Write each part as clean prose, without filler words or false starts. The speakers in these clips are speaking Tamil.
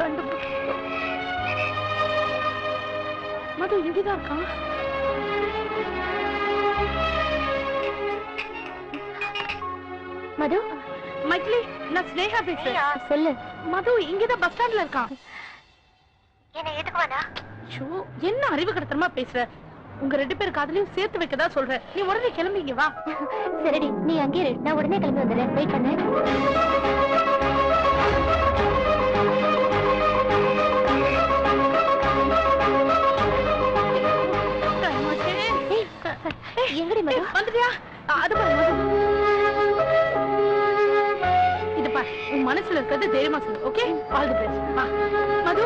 கண்டுபிடிச்சிட்டோம். மது இங்கதான் இருக்கான். மது, மைத்லி, நான் ஸ்னேகா பேசுறேன். சொல்லு. மது இங்கதான் பஸ் ஸ்டாண்ட்ல இருக்கான். என்ன எதுக்கு வந்தா? என்ன அறிவு கடத்தனமா பேசுற? உங்க 2 பேர் காதலையும் சேர்த்து வைக்கதா சொல்றேன். நீ உடனே கிளம்பிங்க வா. சரிடி, நீ அங்கே இரு, நான் உடனே கிளம்பி வந்துடுறேன். வெயிட் பண்ணு. எங்கடி மது? வந்துட்டியா? அது பாரு மது. இது பாரு, உன் மனசுல இருக்கிறது தைரியமா சொல்லு. Okay, all the best. Madhu,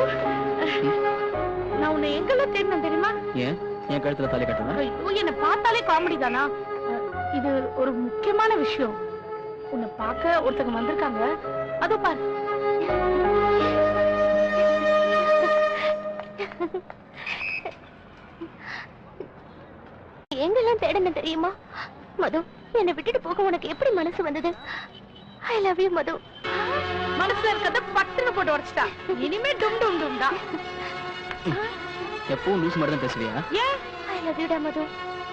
நான் உன்னை எங்கெல்லாம் தேடினேன் தெரியுமா? ஏன் என் கழுத்துல தாலி கட்டணும்? ஐயோ, என்ன பார்த்தாலே காமெடி தானா? இது ஒரு முக்கியமான விஷயம். உன்னை பார்க்க ஒருத்தங்க வந்திருக்காங்க. அதோ பாரு. எங்கெல்லாம் தேடினேன் தெரியுமா? மது, என்னை விட்டுட்டு போக உனக்கு எப்படி மனசு வந்தது? ஐ லவ் யூ மது. மனசுல இருக்கிறத பட்டுன்னு போட்டு உடைச்சிட்டா. இனிமே டும் டும் டும் தான். எப்பவும் லூஸ் மாதிரி தான் பேசுறியா? ஏன்? ஐ லவ் யூ டா மது.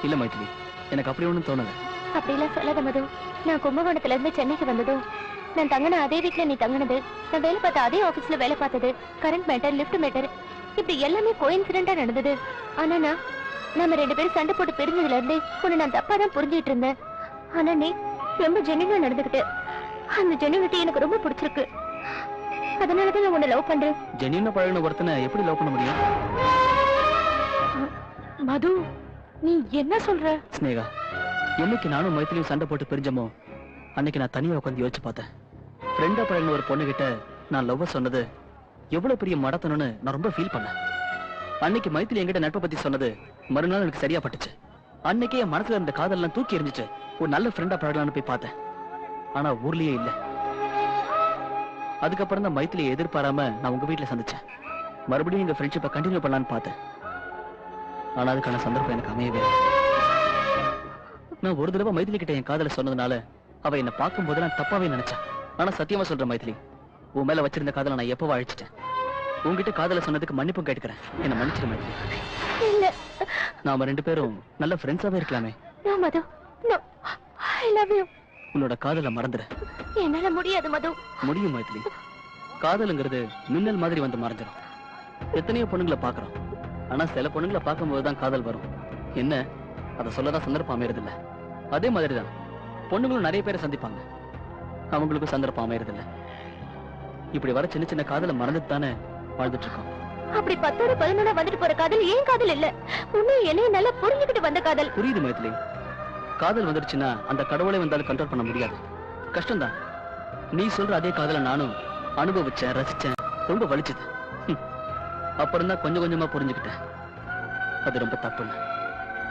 இல்ல மைத்லி, எனக்கு அப்படி ஒண்ணும் தோணல. அப்படிலாம் சொல்லாத மது. நான் கும்பகோணத்துல இருந்து சென்னைக்கு வந்ததும், நான் தங்கின அதே வீட்டுல நீ தங்கினது, நான் வேலை பார்த்த அதே ஆபீஸ்ல வேலை பார்த்தது, கரண்ட் மேட்டர், லிஃப்ட் மேட்டர், இப்படி எல்லாமே கோயின்சிடென்டா நடந்தது. ஆனா நம்ம 2 பேரும் சண்டை போட்டு பிரிஞ்சதுல இருந்தே உன்னை நான் தப்பா தான் புரிஞ்சுட்டு இருந்தேன். ஆனா நீ ரொம்ப ஜென்யூனா நடந்துக்கிட்ட. அந்த ஜென்யூனிட்டி எனக்கு ரொம்ப பிடிச்சிருக்கு. அதனாலதான் நான் உன்னை லவ் பண்றேன். ஜென்யூனா பழகின ஒருத்தனை எப்படி லவ் பண்ண முடியும்? மது, நீ என்ன சொல்ற? ஸ்னேகா, என்னைக்கு நானும் மைத்திலியும் சண்டை போட்டு பிரிஞ்சமோ அன்னைக்கு நான் தனியா உட்காந்து யோசிச்சு பார்த்தேன். ஃப்ரெண்டா பழகின ஒரு பொண்ணு கிட்ட நான் லவ் சொன்னது எவ்வளவு பெரிய மடத்தணும்னு நான் ரொம்ப ஃபீல் பண்ணேன். அன்னைக்கு மைத்திலி என்கிட்ட நட்பை பத்தி சொன்னது மறுநாள் எனக்கு சரியா பட்டுச்சு. அன்னைக்கே என் மனசுல இருந்த காதல்லாம் தூக்கி எறிஞ்சிச்சு. ஒரு நல்ல ஃப்ரெண்டா பழகலான்னு போய் பார்த்தேன். ஆனா ஊர்லயே இல்ல. அதுக்கப்புறம் தான் மைத்திலியை எதிர்பாராம நான் உங்க வீட்டுல சந்திச்சேன். மறுபடியும் எங்க ஃப்ரெண்ட்ஷிப்பை கண்டினியூ பண்ணலான்னு பார்த்தேன். ஆனா அதுக்கான சந்தர்ப்பம் எனக்கு அமையவே. நான் ஒரு தடவை மைத்திலி கிட்ட என் காதலை சொன்னதுனால அவ என்ன பார்க்கும் போது நான் தப்பாவே நினைச்சேன். ஆனா சத்தியமா சொல்றேன் மைத்திலி, உன் மேல வச்சிருந்த காதலை நான் எப்பவோ அழிச்சிட்டேன். உங்ககிட்ட காதலை சொன்னதுக்கு மன்னிப்பும் கேட்டுக்கிறேன். என்ன மன்னிச்சிரு மைத்திலி. இல்ல, நாம 2 பேரும் நல்ல ஃப்ரெண்ட்ஸாவே இருக்கலாமே. No Madhu, no. I love you. உன்னோட காதலை மறந்துடு. என்னால முடியாது மது. முடியும் மைத்திலி. காதலுங்கிறது மின்னல் மாதிரி வந்து மறைஞ்சிடும். எத்தனையோ பொண்ணுங்களை பாக்குறோம். ஆனா சில பொண்ணுங்களை பார்க்கும்போதுதான் காதல் வரும். என்ன, அதை சொல்லதான் சந்தர்ப்பம் அமையறதில்ல. அதே மாதிரிதான் பொண்ணுங்களும் நிறைய பேரை சந்திப்பாங்க. அவங்களுக்கும் சந்தர்ப்பம் அமையறதில்ல. இப்படி வர சின்ன சின்ன காதலை மறந்துட்டு தானே வாழ்ந்துட்டு இருக்கோம். அப்படி 10 11 வந்துட்டு போற காதல் ஏன் காதல் இல்ல? உன்னையும் என்னையும் நல்லா புரிஞ்சுக்கிட்டு வந்த காதல். புரியுது மைத்திலி. காதல் வந்துருச்சுன்னா அந்த கடவுளை வந்தாலும் கண்ட்ரோல் பண்ண முடியாது. கஷ்டம்தான். நீ சொல்ற அதே காதலை நானும் அனுபவிச்சேன், ரசிச்சேன். ரொம்ப வலிச்சது. அப்புறம் தான் கொஞ்சம் கொஞ்சமா புரிஞ்சுக்கிட்டேன். அது ரொம்ப தப்பு இல்ல.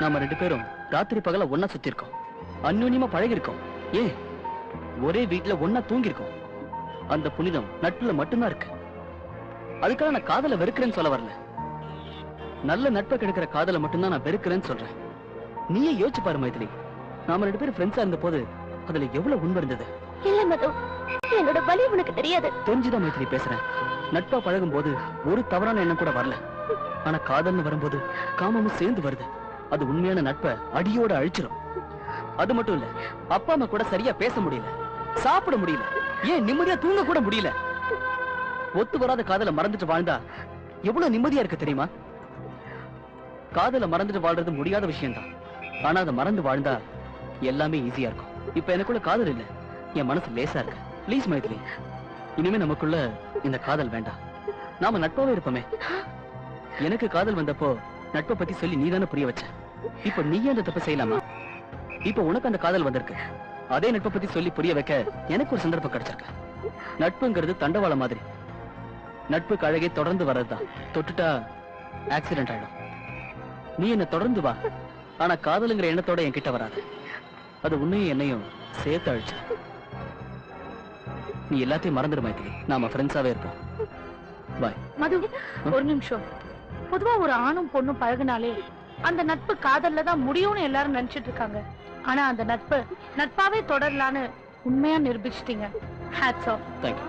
நாம 2 பேரும் ராத்திரி பகல ஒன்னா சுத்தி இருக்கோம். அந்யோன்யமா பழகி இருக்கோம். ஏன் ஒரே வீட்டுல ஒன்னா தூங்கி இருக்கோம். அந்த புனிதம் நட்புல மட்டும்தான் இருக்கு. அதுக்காக நான் காதலை வெறுக்கிறேன்னு சொல்ல வரல. நல்ல நட்பை கெடுக்கிற காதலை மட்டும்தான் நான் வெறுக்கிறேன்னு சொல்றேன். நீயே யோசிச்சு பாரு மைத்திலி, நாம 2 பேரும் ஃப்ரெண்ட்ஸா இருந்த போது அதுல எவ்வளவு உண்மை இருந்தது. இல்ல மது, என்னோட வலி உனக்கு தெரியாது. தெரிஞ்சுதான் மைத்திலி பேசுறேன். நட்பா பழகும் போது ஒரு தவறான எண்ணம் கூட வரல. ஆனா காதல்னு வரும்போது காமமும் சேர்ந்து வருது. அது உண்மையான நட்பை அடியோட அழிச்சிடும். அது மட்டும் இல்ல, அப்பா அம்மா கூட சரியா பேச முடியல, சாப்பிட முடியல, ஏன் நிம்மதியா தூங்க கூட முடியல. ஒத்து வராத காதலை மறந்துட்டு வாழ்ந்தா எவ்வளவு நிம்மதியா இருக்கு தெரியுமா? காதலை மறந்துட்டு வாழ்றது முடியாத விஷயம்தான். ஆனா அதை மறந்து வாழ்ந்தா எல்லாமே ஈஸியா இருக்கும். இப்ப எனக்குள்ள காதல் இல்ல, என் மனசு லேசா இருக்கு. ப்ளீஸ் மைத்திலி, இனிமே நமக்குள்ள இந்த காதல் வேண்டாம். நாம நட்பாவே இருப்போமே. எனக்கு காதல் வந்தப்போ நட்பை பத்தி சொல்லி நீதானே புரிய வச்ச. இப்ப நீ அந்த தப்பை செய்யலாமா? இப்ப உனக்கு அந்த காதல் வந்திருக்கு. அதே நட்பை பத்தி சொல்லி புரிய வைக்க எனக்கு ஒரு சந்தர்ப்பம் கிடைச்சிருக்கு. நட்புங்கிறது தண்டவாள மாதிரி. நட்புக்கு அழகே தொடர்ந்து வர்றதுதான். தொட்டுட்டா ஆக்சிடென்ட் ஆயிடும். நீ என்ன தொடர்ந்து வா, ஆனா காதலுங்கிற எண்ணத்தோட என்கிட்ட வராது. அது உன்னையும் என்னையும் சேர்த்து அழிச்சு. நீ எல்லாத்தையும் மறந்துடு மைத்திலி. நாம ஃப்ரெண்ட்ஸாவே இருப்போம். பாய். மது, ஒரு நிமிஷம். பொதுவா ஒரு ஆணும் பொண்ணும் பழகுனாலே அந்த நட்பு காதல்ல தான் முடியும்னு எல்லாரும் நினைச்சிட்டு இருக்காங்க. ஆனா அந்த நட்பு நட்பாவே தொடரலான்னு உண்மையா நிரூபிச்சிட்டீங்க. Hats off. தேங்க்யூ.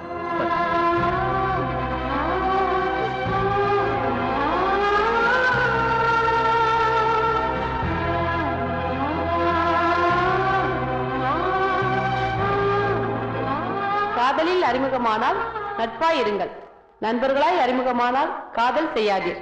காதலில் அறிமுகமானால் நட்பாய் இருங்கள், நண்பர்களாய் அறிமுகமானால் காதல் செய்யாதீர்.